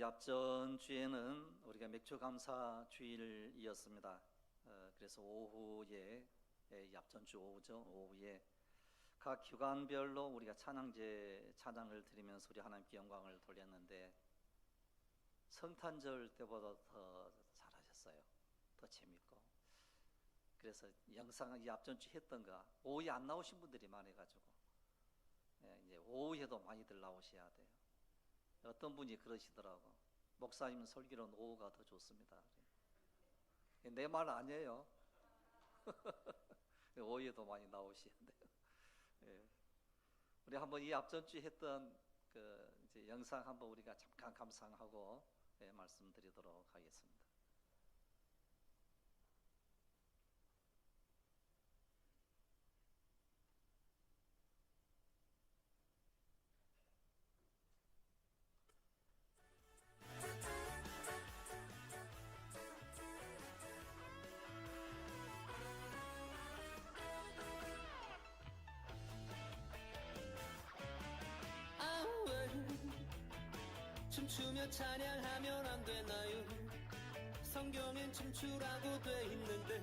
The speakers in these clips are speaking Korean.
앞전 주에는 우리가 맥주 감사 주일이었습니다. 그래서 오후에 이 앞전 주 오후죠. 오후에 각 기관별로 우리가 찬양을 드리면서 우리 하나님께 영광을 돌렸는데 성탄절 때보다 더 잘하셨어요. 더 재밌고. 그래서 영상 이 앞전 주 했던 거 오후에 안 나오신 분들이 많아가지고 이제 오후에도 많이들 나오셔야 돼요. 어떤 분이 그러시더라고. 목사님 설교는 오후가 더 좋습니다. 내 말 아니에요. 오후에도 많이 나오셔야 돼요. 예. 우리 한번 이 앞전 주에 했던 그 이제 영상 한번 우리가 잠깐 감상하고 말씀드리도록 하겠습니다. 춤추며 찬양하면 안 되나요? 성경엔 춤추라고 돼 있는데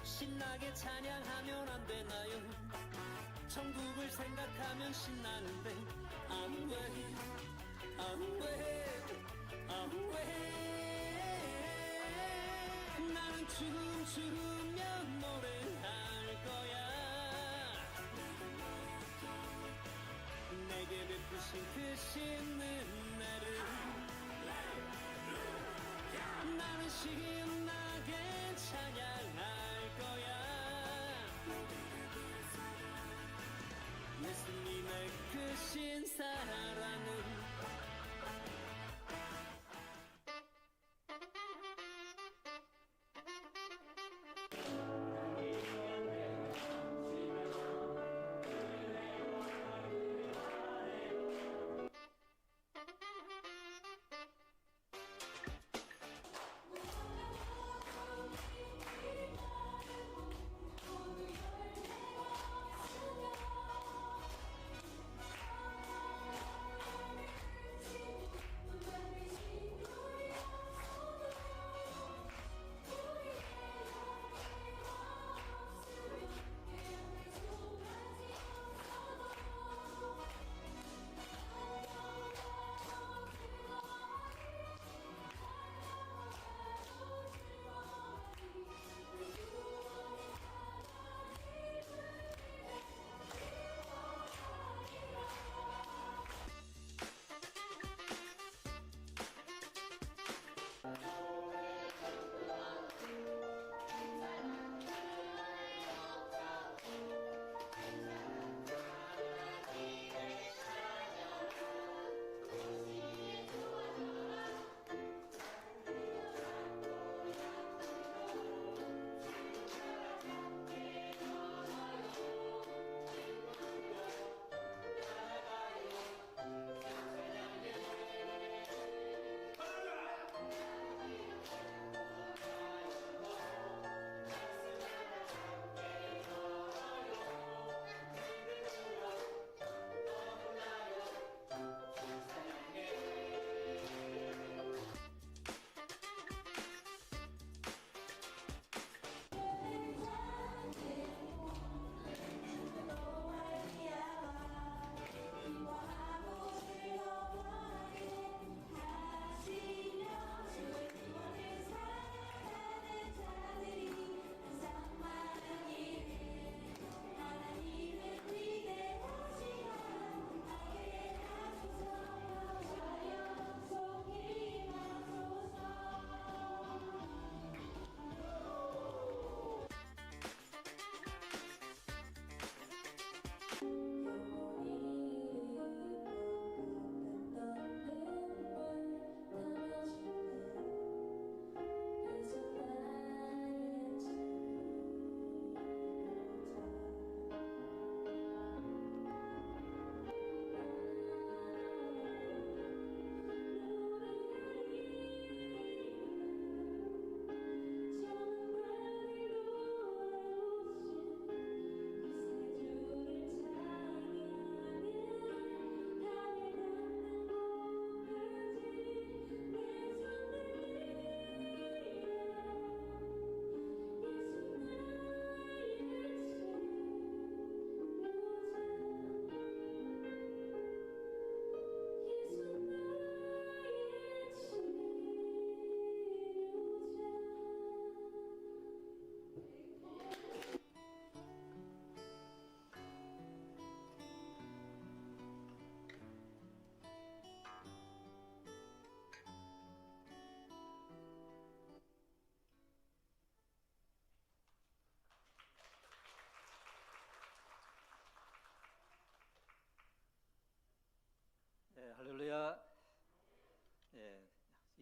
신나게 찬양하면 안 되나요? 천국을 생각하면 신나는데 나는 춤추며 노래할 거야. 내게 베푸신 그 신은혜를 나는 신나게 찬양할 거야. 예수님의 그 신사랑은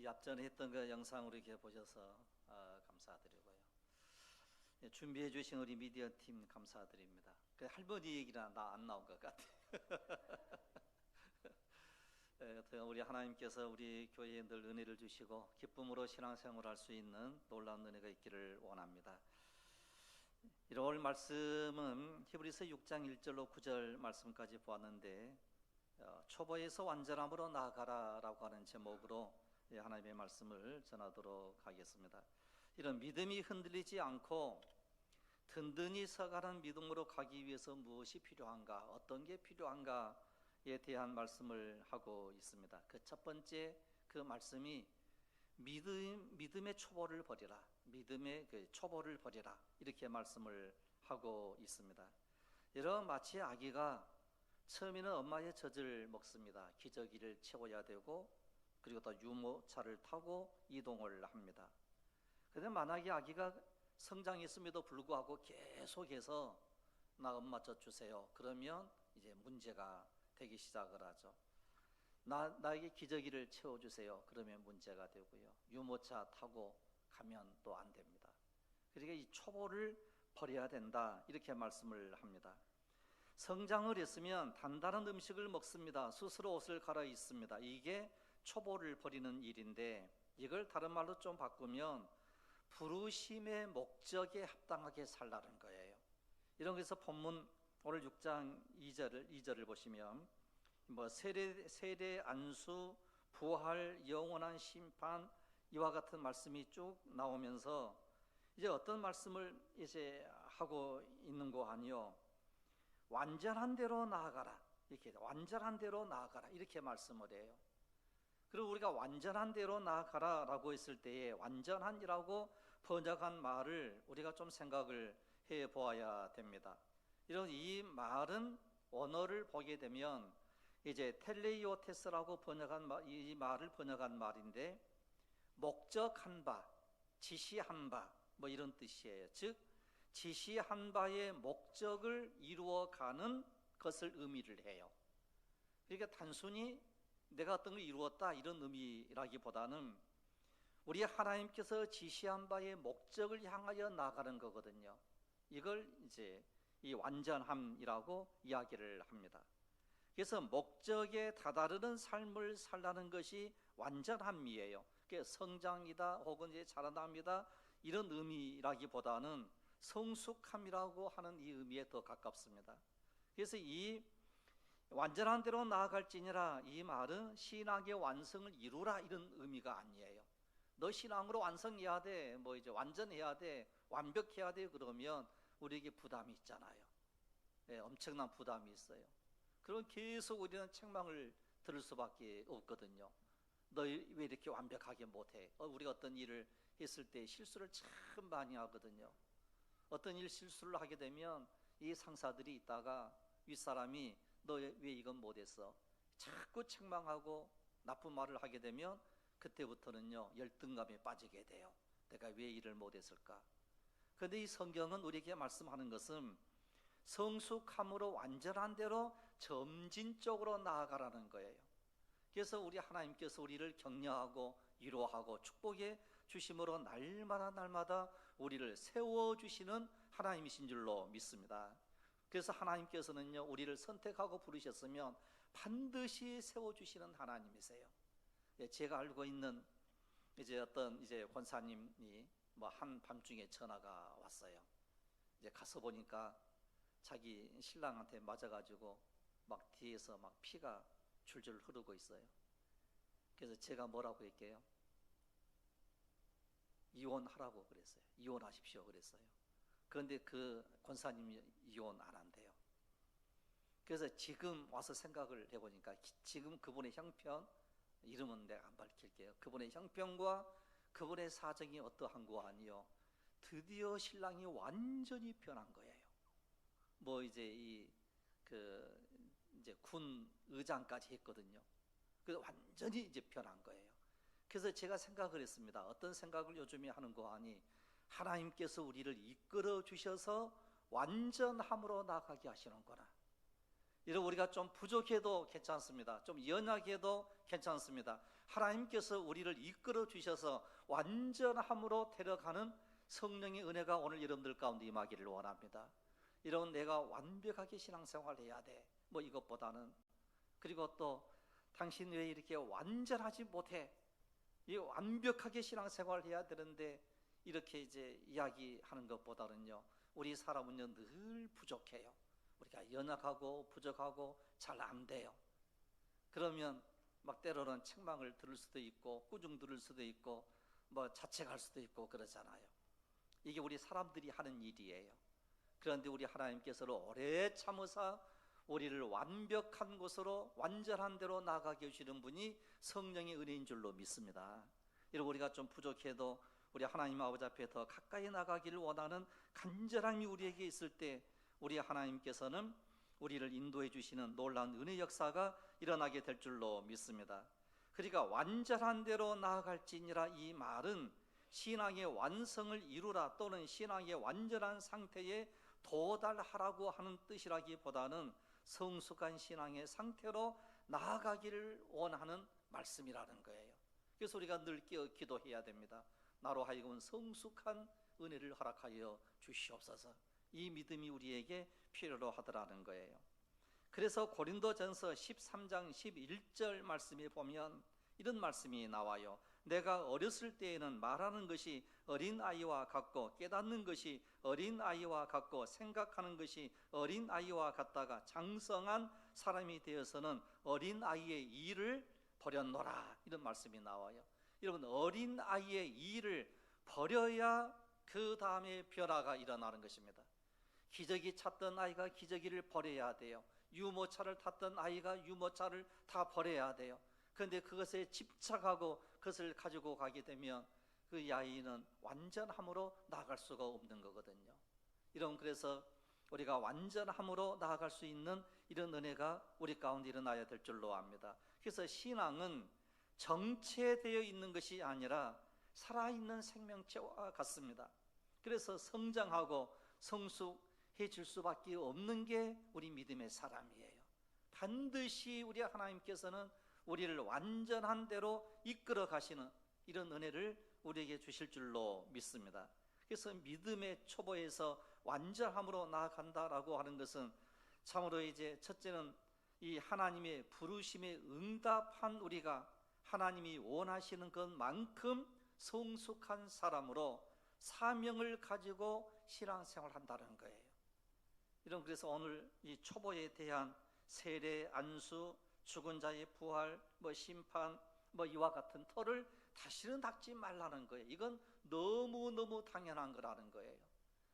이 앞전에 했던 그 영상을 이렇게 보셔서 감사드리고요. 예, 준비해 주신 우리 미디어 팀 감사드립니다. 그 할머니 얘기라 나 안 나온 것 같아요. 예, 우리 하나님께서 우리 교회에 늘 은혜를 주시고 기쁨으로 신앙생활할 수 있는 놀라운 은혜가 있기를 원합니다. 오늘 말씀은 히브리서 6장 1절로 9절 말씀까지 보았는데 초보에서 완전함으로 나아가라 라고 하는 제목으로 하나님의 말씀을 전하도록 하겠습니다. 이런 믿음이 흔들리지 않고 든든히 서가는 믿음으로 가기 위해서 무엇이 필요한가, 어떤 게 필요한가에 대한 말씀을 하고 있습니다. 그 첫 번째 그 말씀이 믿음의 초보를 버리라, 믿음의 그 초보를 버리라, 이렇게 말씀을 하고 있습니다. 여러분, 마치 아기가 처음에는 엄마의 젖을 먹습니다. 기저귀를 채워야 되고 그리고 또 유모차를 타고 이동을 합니다. 그런데 만약에 아기가 성장했음에도 불구하고 계속해서 나 엄마 젖 주세요, 그러면 이제 문제가 되기 시작을 하죠. 나에게 기저귀를 채워주세요, 그러면 문제가 되고요. 유모차 타고 가면 또 안 됩니다. 그러니까 이 초보를 버려야 된다, 이렇게 말씀을 합니다. 성장을 했으면 단단한 음식을 먹습니다. 스스로 옷을 갈아입습니다. 이게 초보를 버리는 일인데, 이걸 다른 말로 좀 바꾸면 부르심의 목적에 합당하게 살라는 거예요. 이런 것에서 본문 오늘 6장 2절을 보시면 뭐 세례, 안수, 부활, 영원한 심판, 이와 같은 말씀이 쭉 나오면서 이제 어떤 말씀을 이제 하고 있는 거 아니요, 완전한 대로 나아가라, 이렇게 완전한 대로 나아가라, 이렇게 말씀을 해요. 그리고 우리가 완전한 대로 나아가라 라고 했을 때에 완전한이라고 번역한 말을 우리가 좀 생각을 해 보아야 됩니다. 이런 이 말은 원어를 보게 되면 이제 텔레이오테스라고 번역한 이 말을 번역한 말인데, 목적한 바, 지시한 바, 뭐 이런 뜻이에요. 즉 지시한 바의 목적을 이루어가는 것을 의미를 해요. 그러니까 단순히 내가 어떤 걸 이루었다 이런 의미라기보다는 우리 하나님께서 지시한 바의 목적을 향하여 나가는 거거든요. 이걸 이제 이 완전함이라고 이야기를 합니다. 그래서 목적에 다다르는 삶을 살라는 것이 완전함이에요. 그게 성장이다 혹은 이제 자라납니다 이런 의미라기보다는 성숙함이라고 하는 이 의미에 더 가깝습니다. 그래서 이 완전한 대로 나아갈지니라, 이 말은 신앙의 완성을 이루라 이런 의미가 아니에요. 너 신앙으로 완성해야 돼, 뭐 이제 완전해야 돼, 완벽해야 돼, 그러면 우리에게 부담이 있잖아요. 네, 엄청난 부담이 있어요. 그럼 계속 우리는 책망을 들을 수밖에 없거든요. 너 왜 이렇게 완벽하게 못해? 우리가 어떤 일을 했을 때 실수를 참 많이 하거든요. 어떤 일 실수를 하게 되면 이 상사들이 있다가 윗사람이 너 왜 이건 못했어? 자꾸 책망하고 나쁜 말을 하게 되면 그때부터는요 열등감에 빠지게 돼요. 내가 왜 일을 못했을까? 그런데 이 성경은 우리에게 말씀하는 것은 성숙함으로 완전한 대로 점진적으로 나아가라는 거예요. 그래서 우리 하나님께서 우리를 격려하고 위로하고 축복해 주심으로 날마다 우리를 세워주시는 하나님이신 줄로 믿습니다. 그래서 하나님께서는요 우리를 선택하고 부르셨으면 반드시 세워주시는 하나님이세요. 제가 알고 있는 이제 어떤 이제 권사님이 뭐 한밤중에 전화가 왔어요. 이제 가서 보니까 자기 신랑한테 맞아가지고 막 뒤에서 막 피가 줄줄 흐르고 있어요. 그래서 제가 뭐라고 할게요? 이혼하라고 그랬어요. 이혼하십시오 그랬어요. 그런데 그 권사님이 이혼 안 한대요. 그래서 지금 와서 생각을 해보니까 지금 그분의 형편, 이름은 내가 안 밝힐게요. 그분의 형편과 그분의 사정이 어떠한 거 아니요, 드디어 신랑이 완전히 변한 거예요. 뭐 이제 이제 군 의장까지 했거든요. 그래서 완전히 이제 변한 거예요. 그래서 제가 생각을 했습니다. 어떤 생각을 요즘에 하는 거 아니, 하나님께서 우리를 이끌어 주셔서 완전함으로 나가게 하시는구나. 여러분, 우리가 좀 부족해도 괜찮습니다. 좀 연약해도 괜찮습니다. 하나님께서 우리를 이끌어 주셔서 완전함으로 데려가는 성령의 은혜가 오늘 여러분들 가운데 임하기를 원합니다. 이런 내가 완벽하게 신앙생활을 해야 돼, 뭐 이것보다는, 그리고 또 당신 왜 이렇게 완전하지 못해, 이 완벽하게 신앙생활을 해야 되는데, 이렇게 이제 이야기하는 것보다는요, 우리 사람은요 늘 부족해요. 우리가 연약하고 부족하고 잘 안 돼요. 그러면 막 때로는 책망을 들을 수도 있고 꾸중 들을 수도 있고 뭐 자책할 수도 있고 그러잖아요. 이게 우리 사람들이 하는 일이에요. 그런데 우리 하나님께서는 오래 참으사 우리를 완벽한 곳으로 완전한 대로 나아가게 해주시는 분이 성령의 은혜인 줄로 믿습니다. 이러고 우리가 좀 부족해도 우리 하나님 아버지 앞에 더 가까이 나가기를 원하는 간절함이 우리에게 있을 때 우리 하나님께서는 우리를 인도해 주시는 놀라운 은혜 역사가 일어나게 될 줄로 믿습니다. 그러니까 완전한 대로 나아갈지니라, 이 말은 신앙의 완성을 이루라 또는 신앙의 완전한 상태에 도달하라고 하는 뜻이라기보다는 성숙한 신앙의 상태로 나아가기를 원하는 말씀이라는 거예요. 그래서 우리가 늘 기도해야 됩니다. 나로 하여금 성숙한 은혜를 허락하여 주시옵소서. 이 믿음이 우리에게 필요로 하더라는 거예요. 그래서 고린도전서 13장 11절 말씀에 보면 이런 말씀이 나와요. 내가 어렸을 때에는 말하는 것이 어린아이와 같고 깨닫는 것이 어린아이와 같고 생각하는 것이 어린아이와 같다가 장성한 사람이 되어서는 어린아이의 일을 버렸노라, 이런 말씀이 나와요. 여러분, 어린아이의 일을 버려야 그 다음에 변화가 일어나는 것입니다. 기저귀 찾던 아이가 기저귀를 버려야 돼요. 유모차를 탔던 아이가 유모차를 다 버려야 돼요. 그런데 그것에 집착하고 그것을 가지고 가게 되면 그 아이는 완전함으로 나아갈 수가 없는 거거든요. 이런, 그래서 우리가 완전함으로 나아갈 수 있는 이런 은혜가 우리 가운데 일어나야 될 줄로 압니다. 그래서 신앙은 정체되어 있는 것이 아니라 살아있는 생명체와 같습니다. 그래서 성장하고 성숙해질 수밖에 없는 게 우리 믿음의 사람이에요. 반드시 우리 하나님께서는 우리를 완전한 대로 이끌어 가시는 이런 은혜를 우리에게 주실 줄로 믿습니다. 그래서 믿음의 초보에서 완전함으로 나아간다라고 하는 것은 참으로 이제 첫째는 이 하나님의 부르심에 응답한 우리가 하나님이 원하시는 것만큼 성숙한 사람으로 사명을 가지고 신앙생활을 한다는 거예요. 이런, 그래서 오늘 이 초보에 대한 세례, 안수, 죽은 자의 부활, 뭐 심판, 뭐 이와 같은 터를 다시는 닦지 말라는 거예요. 이건 너무너무 당연한 거라는 거예요.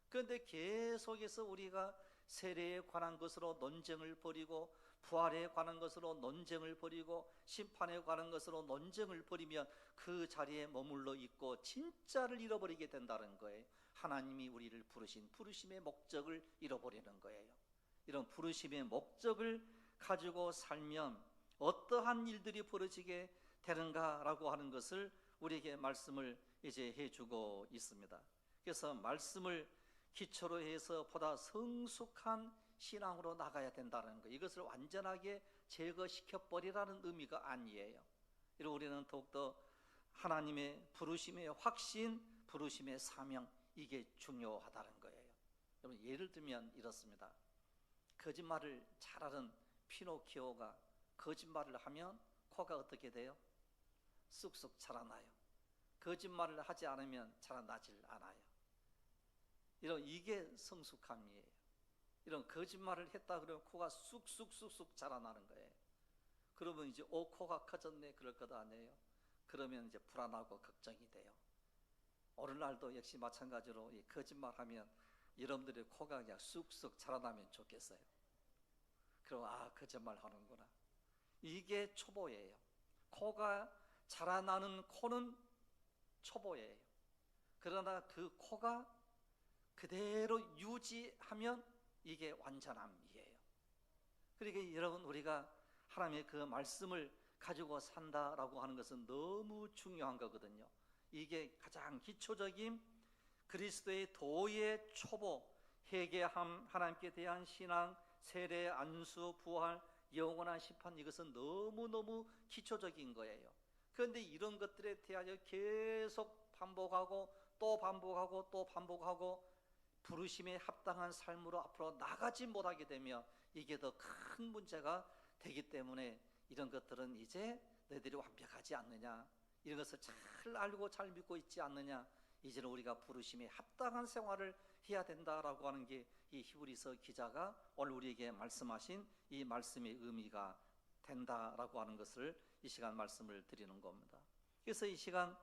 그런데 계속해서 우리가 세례에 관한 것으로 논쟁을 벌이고 부활에 관한 것으로 논쟁을 벌이고 심판에 관한 것으로 논쟁을 벌이면 그 자리에 머물러 있고 진짜를 잃어버리게 된다는 거예요. 하나님이 우리를 부르신 부르심의 목적을 잃어버리는 거예요. 이런 부르심의 목적을 가지고 살면 어떠한 일들이 벌어지게 되는가라고 하는 것을 우리에게 말씀을 이제 해주고 있습니다. 그래서 말씀을 기초로 해서 보다 성숙한 신앙으로 나가야 된다는 거, 이것을 완전하게 제거시켜버리라는 의미가 아니에요. 이로 우리는 더욱더 하나님의 부르심의 확신, 부르심의 사명, 이게 중요하다는 거예요. 여러분, 예를 들면 이렇습니다. 거짓말을 잘하는 피노키오가 거짓말을 하면 코가 어떻게 돼요? 쑥쑥 자라나요. 거짓말을 하지 않으면 자라나질 않아요. 이게 성숙함이에요. 이런 거짓말을 했다 그러면 코가 쑥쑥쑥쑥 자라나는 거예요. 그러면 이제 코가 커졌네 그럴 것 아니에요. 그러면 이제 불안하고 걱정이 돼요. 오늘날도 역시 마찬가지로 이 거짓말하면 여러분들의 코가 그냥 쑥쑥 자라나면 좋겠어요. 그럼 거짓말 하는구나. 이게 초보예요. 코가 자라나는 코는 초보예요. 그러나 그 코가 그대로 유지하면 이게 완전함이에요. 그러니까 여러분, 우리가 하나님의 그 말씀을 가지고 산다라고 하는 것은 너무 중요한 거거든요. 이게 가장 기초적인 그리스도의 도의 초보, 회개함, 하나님께 대한 신앙, 세례, 안수, 부활, 영원한 심판, 이것은 너무너무 기초적인 거예요. 그런데 이런 것들에 대하여 계속 반복하고 또 반복하고 또 반복하고 부르심에 합당한 삶으로 앞으로 나가지 못하게 되면 이게 더 큰 문제가 되기 때문에 이런 것들은 이제 너희들이 완벽하지 않느냐, 이런 것을 잘 알고 잘 믿고 있지 않느냐, 이제는 우리가 부르심에 합당한 생활을 해야 된다라고 하는 게 이 히브리서 기자가 오늘 우리에게 말씀하신 이 말씀의 의미가 된다라고 하는 것을 이 시간 말씀을 드리는 겁니다. 그래서 이 시간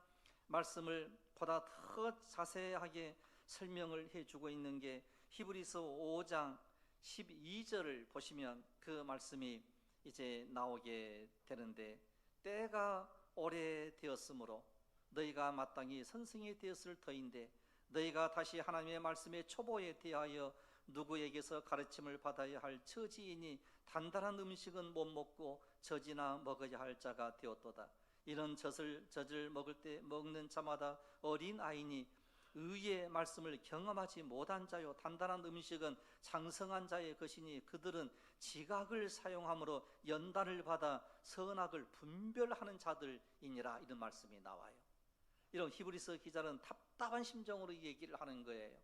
말씀을 보다 더 자세하게 설명을 해주고 있는 게 히브리서 5장 12절을 보시면 그 말씀이 이제 나오게 되는데, 때가 오래되었으므로 너희가 마땅히 선생이 되었을 터인데 너희가 다시 하나님의 말씀의 초보에 대하여 누구에게서 가르침을 받아야 할 처지이니 단단한 음식은 못 먹고 젖이나 먹어야 할 자가 되었도다. 이런 젖을 먹는 자마다 어린 아이니 의의 말씀을 경험하지 못한 자요, 단단한 음식은 장성한 자의 것이니 그들은 지각을 사용함으로 연단을 받아 선악을 분별하는 자들이니라. 이런 말씀이 나와요. 이런 히브리서 기자는 답답한 심정으로 이 얘기를 하는 거예요.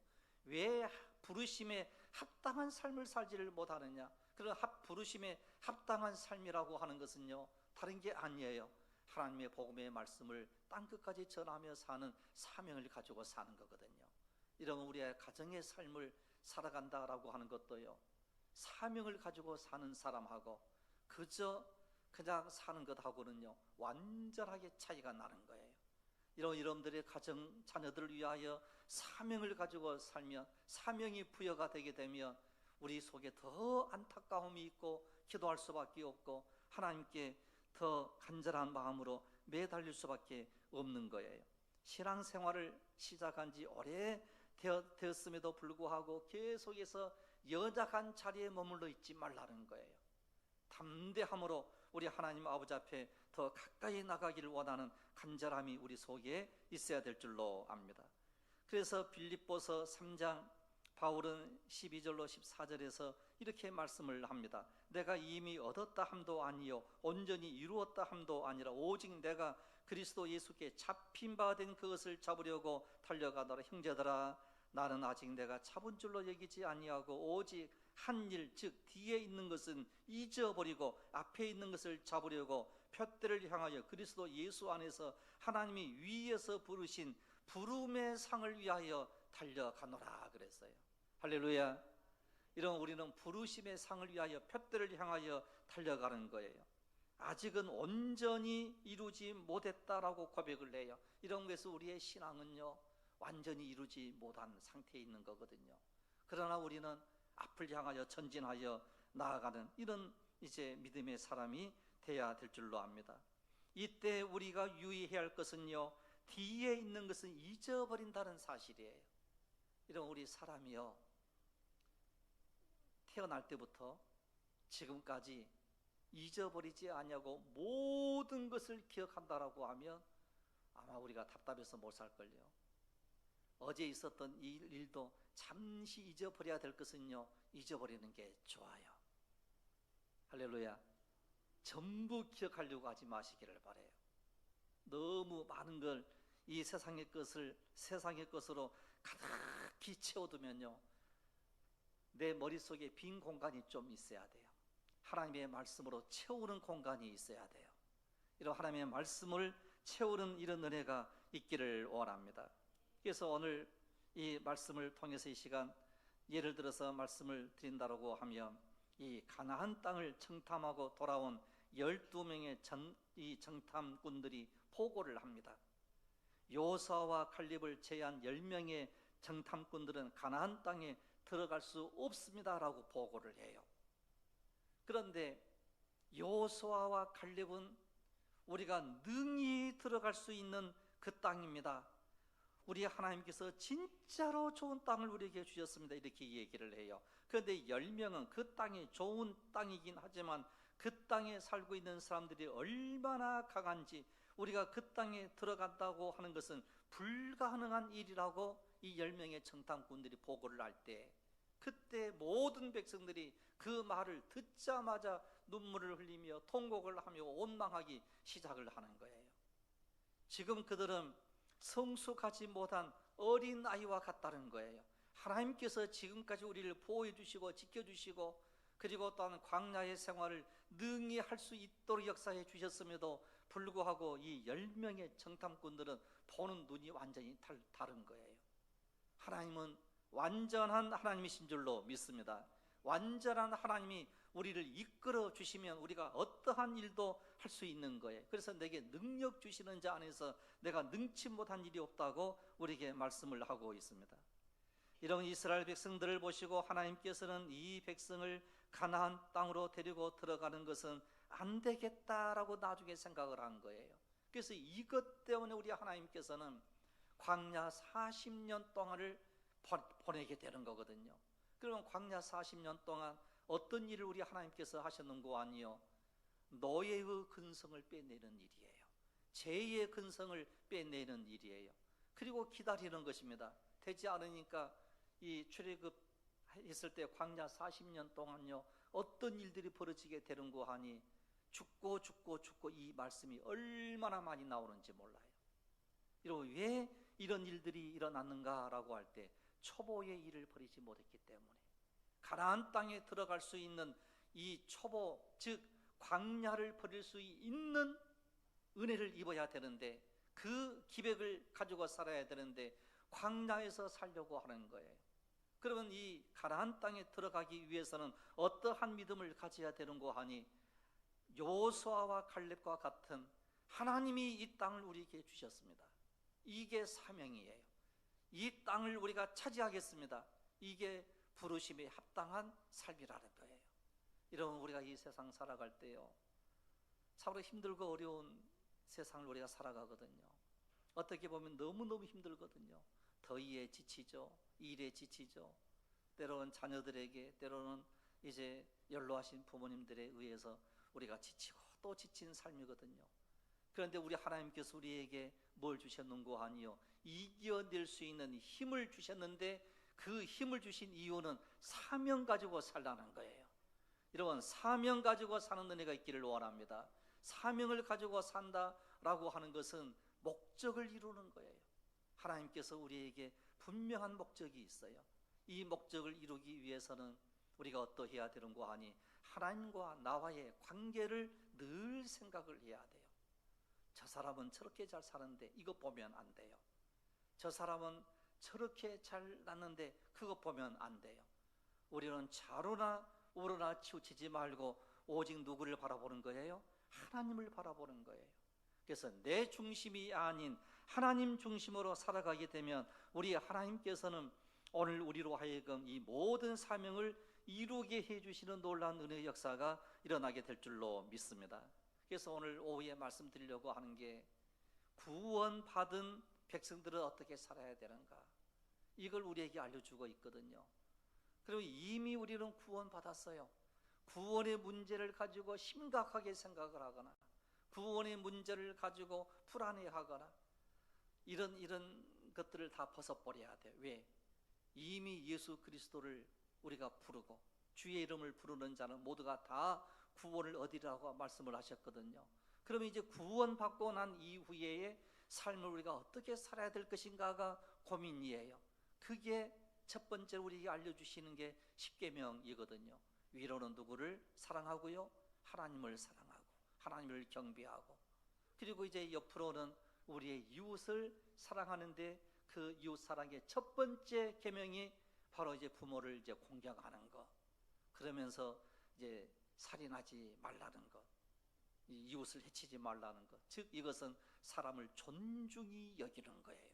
왜 부르심에 합당한 삶을 살지를 못하느냐. 그런 부르심에 합당한 삶이라고 하는 것은요, 다른 게 아니에요. 하나님의 복음의 말씀을 땅끝까지 전하며 사는 사명을 가지고 사는 거거든요. 이런 우리의 가정의 삶을 살아간다라고 하는 것도요, 사명을 가지고 사는 사람하고 그냥 사는 것하고는요 완전하게 차이가 나는 거예요. 이런 여러분들의 가정 자녀들을 위하여 사명을 가지고 살면, 사명이 부여가 되게 되면 우리 속에 더 안타까움이 있고 기도할 수밖에 없고 하나님께 더 간절한 마음으로 매달릴 수밖에 없는 거예요. 신앙생활을 시작한 지 오래되었음에도 불구하고 계속해서 연약한 자리에 머물러 있지 말라는 거예요. 담대함으로 우리 하나님 아버지 앞에 더 가까이 나가기를 원하는 간절함이 우리 속에 있어야 될 줄로 압니다. 그래서 빌립보서 3장 바울은 12절로 14절에서 이렇게 말씀을 합니다. 내가 이미 얻었다 함도 아니요 온전히 이루었다 함도 아니라 오직 내가 그리스도 예수께 잡힌 바 된 그것을 잡으려고 달려가노라. 형제들아, 나는 아직 내가 잡은 줄로 여기지 아니하고 오직 한 일, 즉 뒤에 있는 것은 잊어버리고 앞에 있는 것을 잡으려고 표대를 향하여 그리스도 예수 안에서 하나님이 위에서 부르신 부름의 상을 위하여 달려가노라 그랬어요. 할렐루야. 이런 우리는 부르심의 상을 위하여 표대를 향하여 달려가는 거예요. 아직은 온전히 이루지 못했다라고 고백을 해요. 이런 것에서 우리의 신앙은요 완전히 이루지 못한 상태에 있는 거거든요. 그러나 우리는 앞을 향하여 전진하여 나아가는 이런 이제 믿음의 사람이 돼야 될 줄로 압니다. 이때 우리가 유의해야 할 것은요, 뒤에 있는 것은 잊어버린다는 사실이에요. 이런 우리 사람이요, 태어날 때부터 지금까지 잊어버리지 않냐고 모든 것을 기억한다라고 하면 아마 우리가 답답해서 못 살걸요. 어제 있었던 이 일도 잠시 잊어버려야 될 것은요, 잊어버리는 게 좋아요. 할렐루야. 전부 기억하려고 하지 마시기를 바라요. 너무 많은 걸 이 세상의 것으로 가득히 채워두면요, 내 머릿속에 빈 공간이 좀 있어야 돼요. 하나님의 말씀으로 채우는 공간이 있어야 돼요. 이런 하나님의 말씀을 채우는 이런 은혜가 있기를 원합니다. 그래서 오늘 이 말씀을 통해서 이 시간 예를 들어서 말씀을 드린다고 하면 이 가나안 땅을 정탐하고 돌아온 12명의 이 정탐꾼들이 보고를 합니다. 요수아와 칼렙을 제외한 10명의 정탐꾼들은 가나안 땅에 들어갈 수 없습니다라고 보고를 해요. 그런데 요수아와 칼렙은 우리가 능히 들어갈 수 있는 그 땅입니다. 우리 하나님께서 진짜로 좋은 땅을 우리에게 주셨습니다. 이렇게 얘기를 해요. 그런데 10명은 그 땅이 좋은 땅이긴 하지만 그 땅에 살고 있는 사람들이 얼마나 강한지, 우리가 그 땅에 들어간다고 하는 것은 불가능한 일이라고 이 10명의 정탐꾼들이 보고를 할 때, 그때 모든 백성들이 그 말을 듣자마자 눈물을 흘리며 통곡을 하며 원망하기 시작을 하는 거예요. 지금 그들은 성숙하지 못한 어린 아이와 같다는 거예요. 하나님께서 지금까지 우리를 보호해 주시고 지켜주시고 그리고 또한 광야의 생활을 능히 할 수 있도록 역사해 주셨음에도 불구하고 이 10명의 정탐꾼들은 보는 눈이 완전히 다른 거예요. 하나님은 완전한 하나님이신 줄로 믿습니다. 완전한 하나님이 우리를 이끌어 주시면 우리가 어떠한 일도 할 수 있는 거예요. 그래서 내게 능력 주시는 자 안에서 내가 능치 못한 일이 없다고 우리에게 말씀을 하고 있습니다. 이런 이스라엘 백성들을 보시고 하나님께서는 이 백성을 가나안 땅으로 데리고 들어가는 것은 안 되겠다라고 나중에 생각을 한 거예요. 그래서 이것 때문에 우리 하나님께서는 광야 40년 동안을 보내게 되는 거거든요. 그러면 광야 40년 동안 어떤 일을 우리 하나님께서 하셨는고 아니요, 노예의 근성을 빼내는 일이에요. 죄의 근성을 빼내는 일이에요. 그리고 기다리는 것입니다. 되지 않으니까 이 출애굽했을 때 광야 40년 동안요 어떤 일들이 벌어지게 되는고 하니 죽고 이 말씀이 얼마나 많이 나오는지 몰라요. 여러분, 왜 이런 일들이 일어났는가라고 할 때 초보의 일을 버리지 못했기 때문에 가나안 땅에 들어갈 수 있는 이 초보, 즉 광야를 버릴 수 있는 은혜를 입어야 되는데 그 기백을 가지고 살아야 되는데 광야에서 살려고 하는 거예요. 그러면 이 가나안 땅에 들어가기 위해서는 어떠한 믿음을 가져야 되는고 하니 여호수아와 갈렙과 같은 하나님이 이 땅을 우리에게 주셨습니다. 이게 사명이에요. 이 땅을 우리가 차지하겠습니다. 이게 부르심에 합당한 삶이라는 거예요. 여러분, 우리가 이 세상 살아갈 때요 참으로 힘들고 어려운 세상을 우리가 살아가거든요. 어떻게 보면 너무너무 힘들거든요. 더위에 지치죠. 일에 지치죠. 때로는 자녀들에게, 때로는 이제 연로하신 부모님들에 의해서 우리가 지치고 또 지친 삶이거든요. 그런데 우리 하나님께서 우리에게 뭘 주셨는고 하니요, 이겨낼 수 있는 힘을 주셨는데 그 힘을 주신 이유는 사명 가지고 살라는 거예요. 여러분, 사명 가지고 사는 은혜가 있기를 원합니다. 사명을 가지고 산다라고 하는 것은 목적을 이루는 거예요. 하나님께서 우리에게 분명한 목적이 있어요. 이 목적을 이루기 위해서는 우리가 어떠해야 되는고 하니 하나님과 나와의 관계를 늘 생각을 해야 돼요. 저 사람은 저렇게 잘 사는데 이것 보면 안 돼요. 저 사람은 저렇게 잘 났는데 그것 보면 안 돼요. 우리는 좌로나 우로나 치우치지 말고 오직 누구를 바라보는 거예요? 하나님을 바라보는 거예요. 그래서 내 중심이 아닌 하나님 중심으로 살아가게 되면 우리 하나님께서는 오늘 우리로 하여금 이 모든 사명을 이루게 해주시는 놀라운 은혜의 역사가 일어나게 될 줄로 믿습니다. 그래서 오늘 오후에 말씀드리려고 하는 게 구원받은 백성들은 어떻게 살아야 되는가, 이걸 우리에게 알려주고 있거든요. 그리고 이미 우리는 구원받았어요. 구원의 문제를 가지고 심각하게 생각을 하거나 구원의 문제를 가지고 불안해하거나 이런 것들을 다 벗어버려야 돼요. 왜? 이미 예수 그리스도를 우리가 부르고 주의 이름을 부르는 자는 모두가 다 구원을 얻으리라고 말씀을 하셨거든요. 그러면 이제 구원받고 난 이후에 삶을 우리가 어떻게 살아야 될 것인가가 고민이에요. 그게 첫 번째 우리에게 알려주시는 게 십계명이거든요. 위로는 누구를 사랑하고요, 하나님을 사랑하고 하나님을 경배하고, 그리고 이제 옆으로는 우리의 이웃을 사랑하는데 그 이웃 사랑의 첫 번째 계명이 바로 이제 부모를 이제 공경하는 것, 그러면서 이제 살인하지 말라는 것, 이웃을 해치지 말라는 것, 즉 이것은 사람을 존중히 여기는 거예요.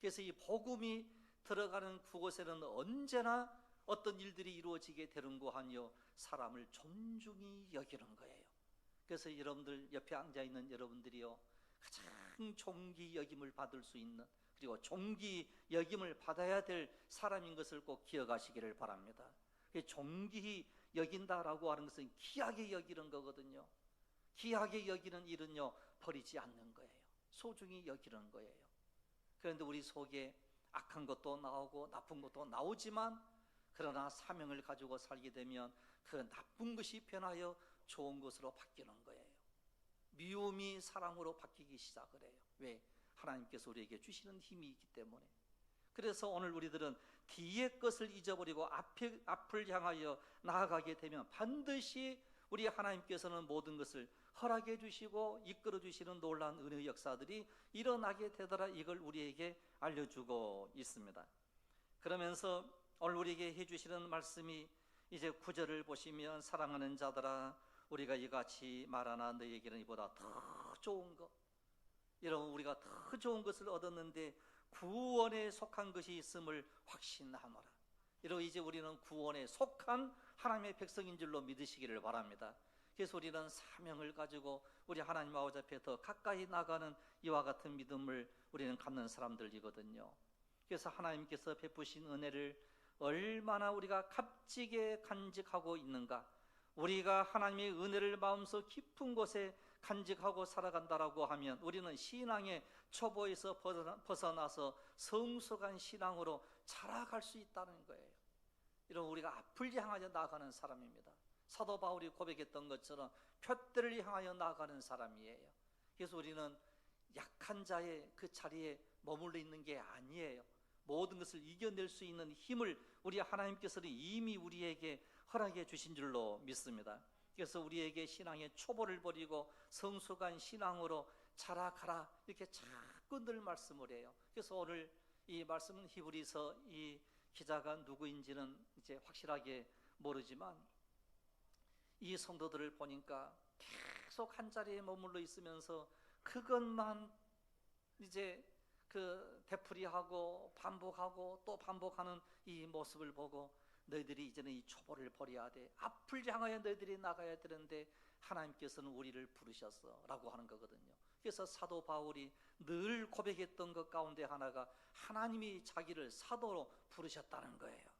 그래서 이 복음이 들어가는 그곳에는 언제나 어떤 일들이 이루어지게 되는고 하니요, 사람을 존중히 여기는 거예요. 그래서 여러분들 옆에 앉아있는 여러분들이요, 가장 존귀 여김을 받을 수 있는, 그리고 존귀 여김을 받아야 될 사람인 것을 꼭 기억하시기를 바랍니다. 존귀히 여긴다라고 하는 것은 귀하게 여기는 거거든요. 귀하게 여기는 일은요, 버리지 않는 거예요. 소중히 여기는 거예요. 그런데 우리 속에 악한 것도 나오고 나쁜 것도 나오지만, 그러나 사명을 가지고 살게 되면 그 나쁜 것이 변하여 좋은 것으로 바뀌는 거예요. 미움이 사랑으로 바뀌기 시작을 해요. 왜? 하나님께서 우리에게 주시는 힘이 있기 때문에. 그래서 오늘 우리들은 뒤의 것을 잊어버리고 앞을 향하여 나아가게 되면 반드시 우리 하나님께서는 모든 것을 허락해 주시고 이끌어 주시는 놀라운 은혜의 역사들이 일어나게 되더라. 이걸 우리에게 알려주고 있습니다. 그러면서 오늘 우리에게 해주시는 말씀이 이제 9절을 보시면 사랑하는 자들아 우리가 이같이 말하나 너희에게는 이보다 더 좋은 것, 이런 우리가 더 좋은 것을 얻었는데 구원에 속한 것이 있음을 확신하노라. 이러고 이제 우리는 구원에 속한 하나님의 백성인 줄로 믿으시기를 바랍니다. 그래서 우리는 사명을 가지고 우리 하나님 아버지 앞에 더 가까이 나가는 이와 같은 믿음을 우리는 갖는 사람들이거든요. 그래서 하나님께서 베푸신 은혜를 얼마나 우리가 값지게 간직하고 있는가, 우리가 하나님의 은혜를 마음속 깊은 곳에 간직하고 살아간다라고 하면 우리는 신앙의 초보에서 벗어나서 성숙한 신앙으로 자라갈 수 있다는 거예요. 이런 우리가 앞을 향하여 나아가는 사람입니다. 사도 바울이 고백했던 것처럼 표대를 향하여 나아가는 사람이에요. 그래서 우리는 약한 자의 그 자리에 머물러 있는 게 아니에요. 모든 것을 이겨낼 수 있는 힘을 우리 하나님께서는 이미 우리에게 허락해 주신 줄로 믿습니다. 그래서 우리에게 신앙의 초보를 버리고 성숙한 신앙으로 자라가라, 이렇게 자꾸 늘 말씀을 해요. 그래서 오늘 이 말씀은 히브리서 이 기자가 누구인지는 이제 확실하게 모르지만 이 성도들을 보니까 계속 한 자리에 머물러 있으면서 그것만 이제 그 되풀이하고 반복하고 또 반복하는 이 모습을 보고 너희들이 이제는 이 초보를 버려야 돼, 앞을 향하여 너희들이 나가야 되는데 하나님께서는 우리를 부르셨어 라고 하는 거거든요. 그래서 사도 바울이 늘 고백했던 것 가운데 하나가 하나님이 자기를 사도로 부르셨다는 거예요.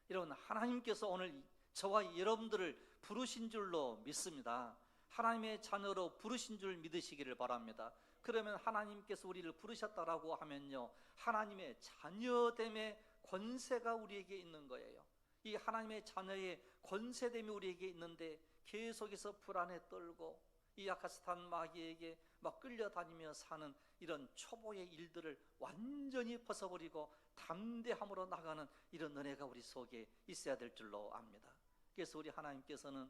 여러분, 하나님께서 오늘 저와 여러분들을 부르신 줄로 믿습니다. 하나님의 자녀로 부르신 줄 믿으시기를 바랍니다. 그러면 하나님께서 우리를 부르셨다라고 하면요, 하나님의 자녀됨의 권세가 우리에게 있는 거예요. 이 하나님의 자녀의 권세됨이 우리에게 있는데 계속해서 불안에 떨고 이 아카스탄 마귀에게 막 끌려다니며 사는 이런 초보의 일들을 완전히 벗어버리고 담대함으로 나가는 이런 은혜가 우리 속에 있어야 될 줄로 압니다. 그래서 우리 하나님께서는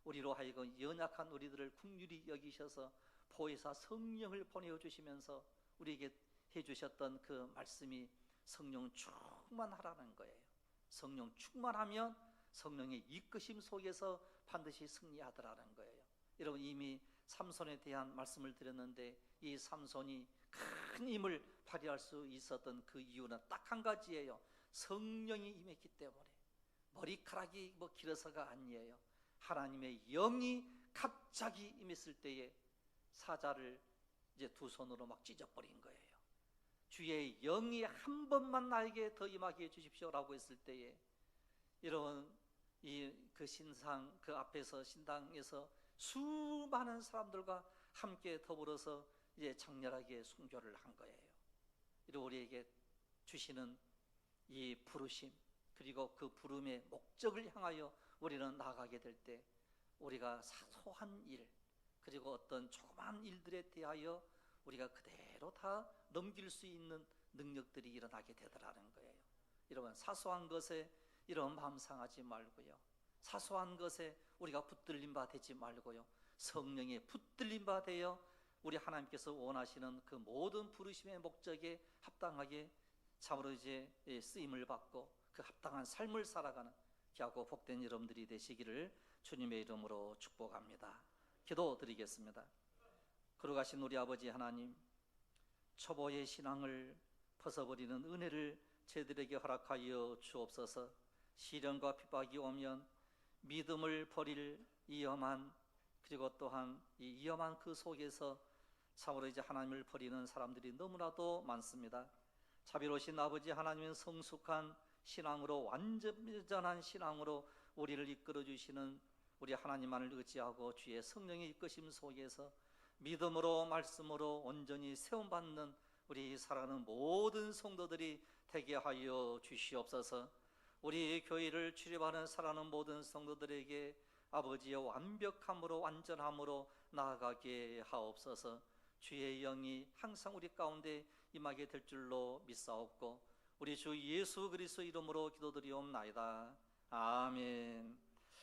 우리로 하여금 연약한 우리들을 긍휼히 여기셔서 보혜사 성령을 보내주시면서 우리에게 해주셨던 그 말씀이 성령 충만하라는 거예요. 성령 충만하면 성령의 이끄심 속에서 반드시 승리하더라는 거예요. 여러분, 이미 삼손에 대한 말씀을 드렸는데 이 삼손이 큰 힘을 발휘할 수 있었던 그 이유는 딱 한 가지예요. 성령이 임했기 때문에. 머리카락이 뭐 길어서가 아니에요. 하나님의 영이 갑자기 임했을 때에 사자를 이제 두 손으로 막 찢어버린 거예요. 주의 영이 한 번만 나에게 더 임하게 해주십시오라고 했을 때에 이런 그 신상 그 앞에서 신당에서 수많은 사람들과 함께 더불어서 이제 장렬하게 순교를 한 거예요. 이런 우리에게 주시는 이 부르심, 그리고 그 부름의 목적을 향하여 우리는 나아가게 될 때 우리가 사소한 일, 그리고 어떤 조그만 일들에 대하여 우리가 그대로 다 넘길 수 있는 능력들이 일어나게 되더라는 거예요. 여러분, 사소한 것에 이런 마음 상하지 말고요, 사소한 것에 우리가 붙들림 바 되지 말고요, 성령에 붙들림 바 되어 우리 하나님께서 원하시는 그 모든 부르심의 목적에 합당하게 참으로 이제 쓰임을 받고 그 합당한 삶을 살아가는 귀하고 복된 여러분들이 되시기를 주님의 이름으로 축복합니다. 기도드리겠습니다. 거룩하신 우리 아버지 하나님, 초보의 신앙을 벗어버리는 은혜를 저희들에게 허락하여 주옵소서. 시련과 핍박이 오면 믿음을 버릴 위험한, 그리고 또한 이 위험한 그 속에서 참으로 이제 하나님을 버리는 사람들이 너무나도 많습니다. 자비로우신 아버지 하나님은 성숙한 신앙으로, 완전한 신앙으로 우리를 이끌어 주시는 우리 하나님만을 의지하고 주의 성령의 이끄심 속에서 믿음으로 말씀으로 온전히 세움받는 우리 사랑하는 모든 성도들이 되게 하여 주시옵소서. 우리 교회를 출입하는 사랑하는 모든 성도들에게 아버지의 완벽함으로 완전함으로 나아가게 하옵소서. 주의 영이 항상 우리 가운데 임하게 될 줄로 믿사옵고 우리 주 예수 그리스도 이름으로 기도드리옵나이다. 아멘.